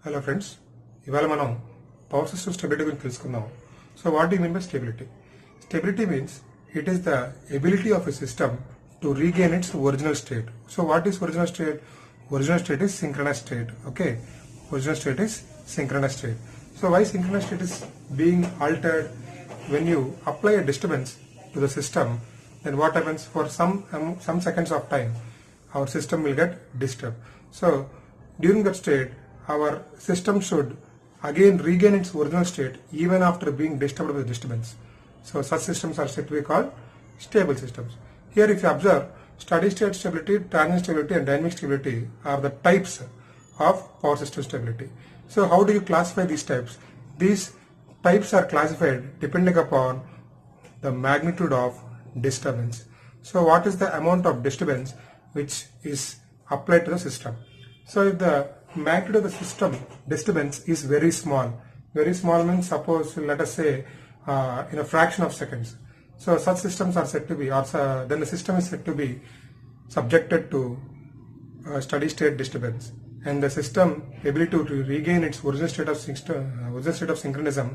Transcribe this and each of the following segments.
Hello friends, ఇవాళ మనం power system stability గురించి తెలుసుకుందాం. So what you mean by stability? Stability means it is the ability of a system to regain it's original state. So what is original state? Original state is synchronous state. Okay, original state is synchronous state. So why synchronous state is being altered? When you apply a disturbance to the system, then what happens? For some seconds of time our system will get disturbed. So during that state our system should again regain its original state even after being disturbed with disturbance. So such systems are said to be called stable systems. Here if you observe, steady state stability, transient stability and dynamic stability are the types of power system stability. So how do you classify these types? These types are classified depending upon the magnitude of disturbance. So what is the amount of disturbance which is applied to the system? So if the magnitude of the system disturbance is very small means, suppose let us say in a fraction of seconds. So such systems are said to be, then the system is said to be subjected to steady state disturbance, and the system ability to regain its original state of synchronism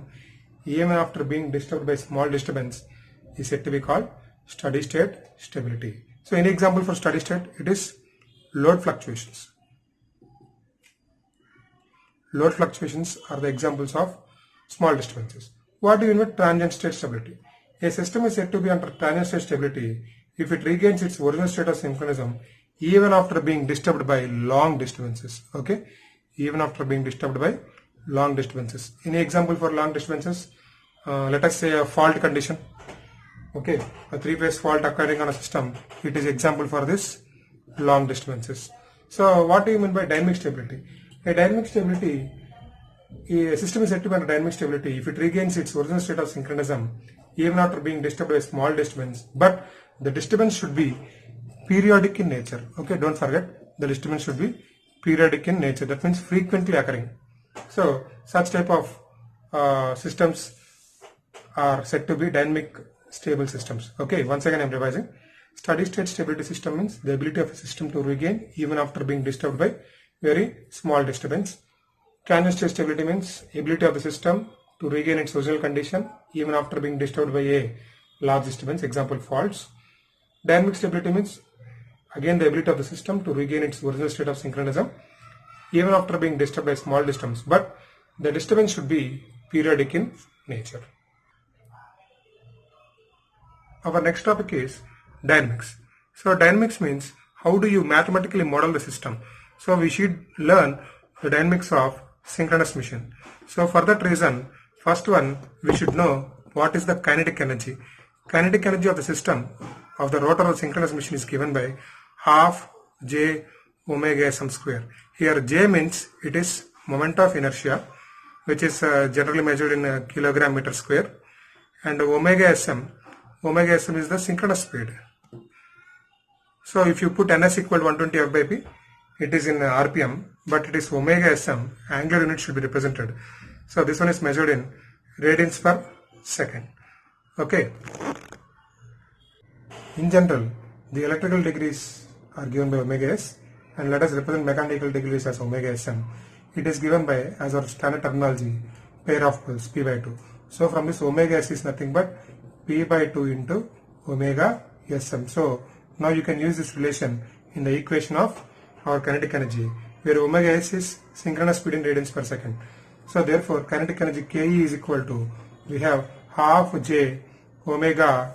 even after being disturbed by small disturbance is said to be called steady state stability. So any example for steady state? It is load fluctuations. Load fluctuations are the examples of small disturbances. What do you mean by transient state stability? A system is said to be under transient state stability if it regains its original state of synchronism even after being disturbed by long disturbances. Okay, even after being disturbed by long disturbances. Any example for long disturbances? Let us say a fault condition. Okay, a three-phase fault occurring on a system. It is example for this long disturbances. So what do you mean by dynamic stability? A dynamic stability, a system is said to be under dynamic stability if it regains its original state of synchronism even after being disturbed by small disturbance, but the disturbance should be periodic in nature. Okay, don't forget, the disturbance should be periodic in nature. That means frequently occurring. So such type of systems are said to be dynamic stable systems. Okay, once again I am revising. Steady state stability system means the ability of a system to regain even after being disturbed by very small disturbance. Transient state stability means ability of the system to regain its original condition even after being disturbed by a large disturbance, example faults. Dynamic stability means again the ability of the system to regain its original state of synchronism even after being disturbed by small disturbance, but the disturbance should be periodic in nature. Our next topic is dynamics. So dynamics means how do you mathematically model the system. So we should learn the dynamics of synchronous machine. So for that reason, first one, we should know what is the kinetic energy. Kinetic energy of the system of the rotor of the synchronous machine is given by half j omega sm square. Here j means it is moment of inertia, which is generally measured in kilogram meter square, and omega sm is the synchronous speed. So if you put ns equal to 120 f by p, it is in rpm, but it is omega sm, angular unit should be represented. So this one is measured in radians per second. Okay. In general, the electrical degrees are given by omega s, and let us represent mechanical degrees as omega sm. It is given by, as our standard terminology, pair of poles p by 2. So from this, omega s is nothing but p by 2 into omega sm. So now you can use this relation in the equation of our kinetic energy, where omega s is synchronous speed in radians per second. So therefore kinetic energy Ke is equal to, we have half j omega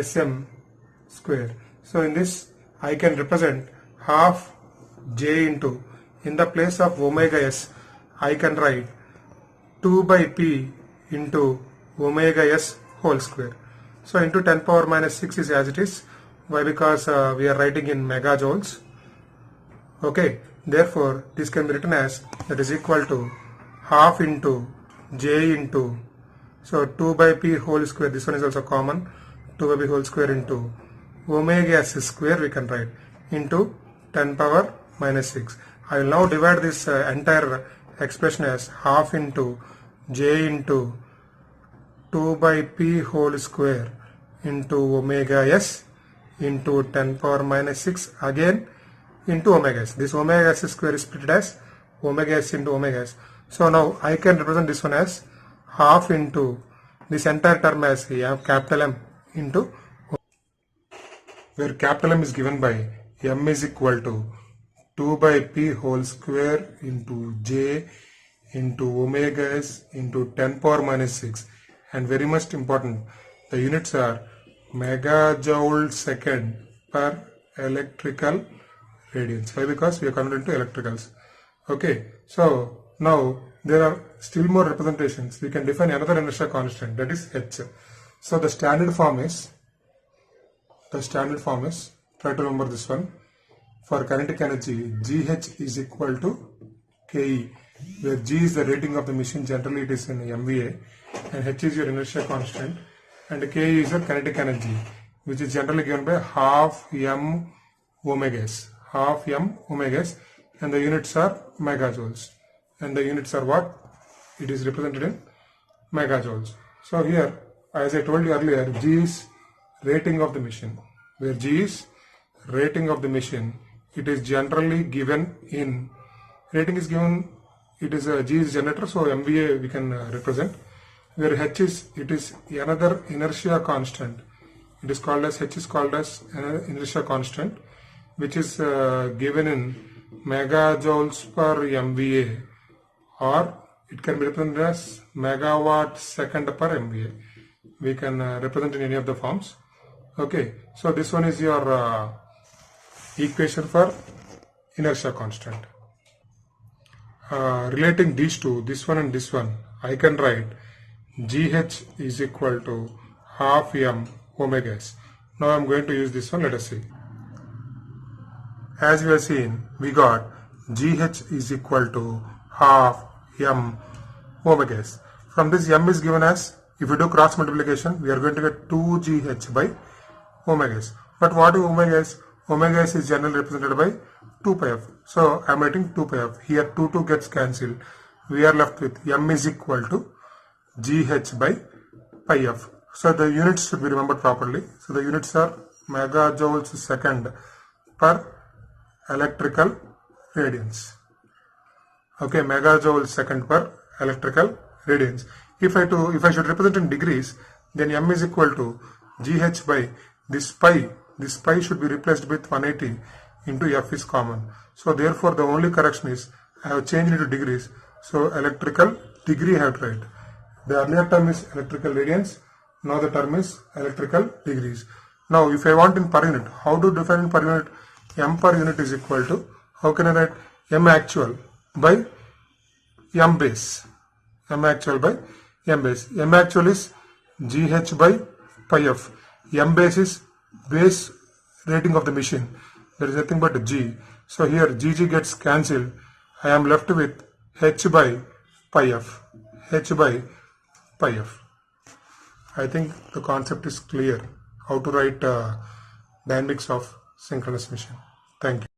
sm square. So in this I can represent half j into, in the place of omega s I can write 2 by p into omega s whole square. So into 10 power minus 6 is as it is. Why? Because we are writing in megajoules. Okay, therefore this can be written as, that is equal to half into j into, so 2 by p whole square, this one is also common, 2 by p whole square into omega s square we can write into 10 power minus 6. I will now divide this entire expression as half into j into 2 by p whole square into omega s into 10 power minus 6 again into omega s. This omega s square is split as omega s into omega s. So now I can represent this one as half into this entire term as capital M into, where capital M is given by M is equal to 2 by P whole square into J into omega s into 10 power minus 6, and very much important, the units are megajoule second per electrical radians. Why? Because we are converted into electricals. Okay, so now there are still more representations. We can define another inertia constant, that is H. So the standard form is, try to remember this one, for kinetic energy, GH is equal to KE, where G is the rating of the machine, generally it is in MVA, and H is your inertia constant, and K is your kinetic energy, which is generally given by half M omega s, and the units are megajoules, and the units are what? It is represented in megajoules. So here, as I told you earlier, G is rating of the machine, where G is rating of the machine, it is generally given in, rating is given, it is a G is generator, so MVA we can represent, where H is, it is another inertia constant. It is called as, H is called as an inertia constant, which is given in megajoules per MVA, or it can be represented as megawatt second per MVA. We can represent in any of the forms. Okay, so this one is your equation for inertia constant. Relating these two, this one and this one, I can write GH is equal to half M omega s. Now I am going to use this one, let us see. As we have seen, we got GH is equal to half M omega s. From this, M is given as, if we do cross multiplication, we are going to get 2GH by omega s. But what is omega s? Omega s is generally represented by 2 pi f. So I am writing 2 pi f. Here 2 gets cancelled. We are left with M is equal to GH by pi f. So the units should be remembered properly. So the units are megajoules second per electrical radians. Okay, megajoules second per electrical radians. If I should represent in degrees, then M is equal to GH by this pi. This pi should be replaced with 180 into F is common. So therefore the only correction is I have changed it to degrees. So electrical degree I have to write. The earlier term is electrical radians. Now the term is electrical degrees. Now if I want in per unit, how to define in per unit? M per unit is equal to, how can I write? M actual by M base. M actual by M base. M actual is GH by pi f. M base is base rating of the machine. There is nothing but G. So here GG gets cancelled. I am left with H by pi f. H by pi f. I think the concept is clear how to write dynamics of synchronous machine. Thank you.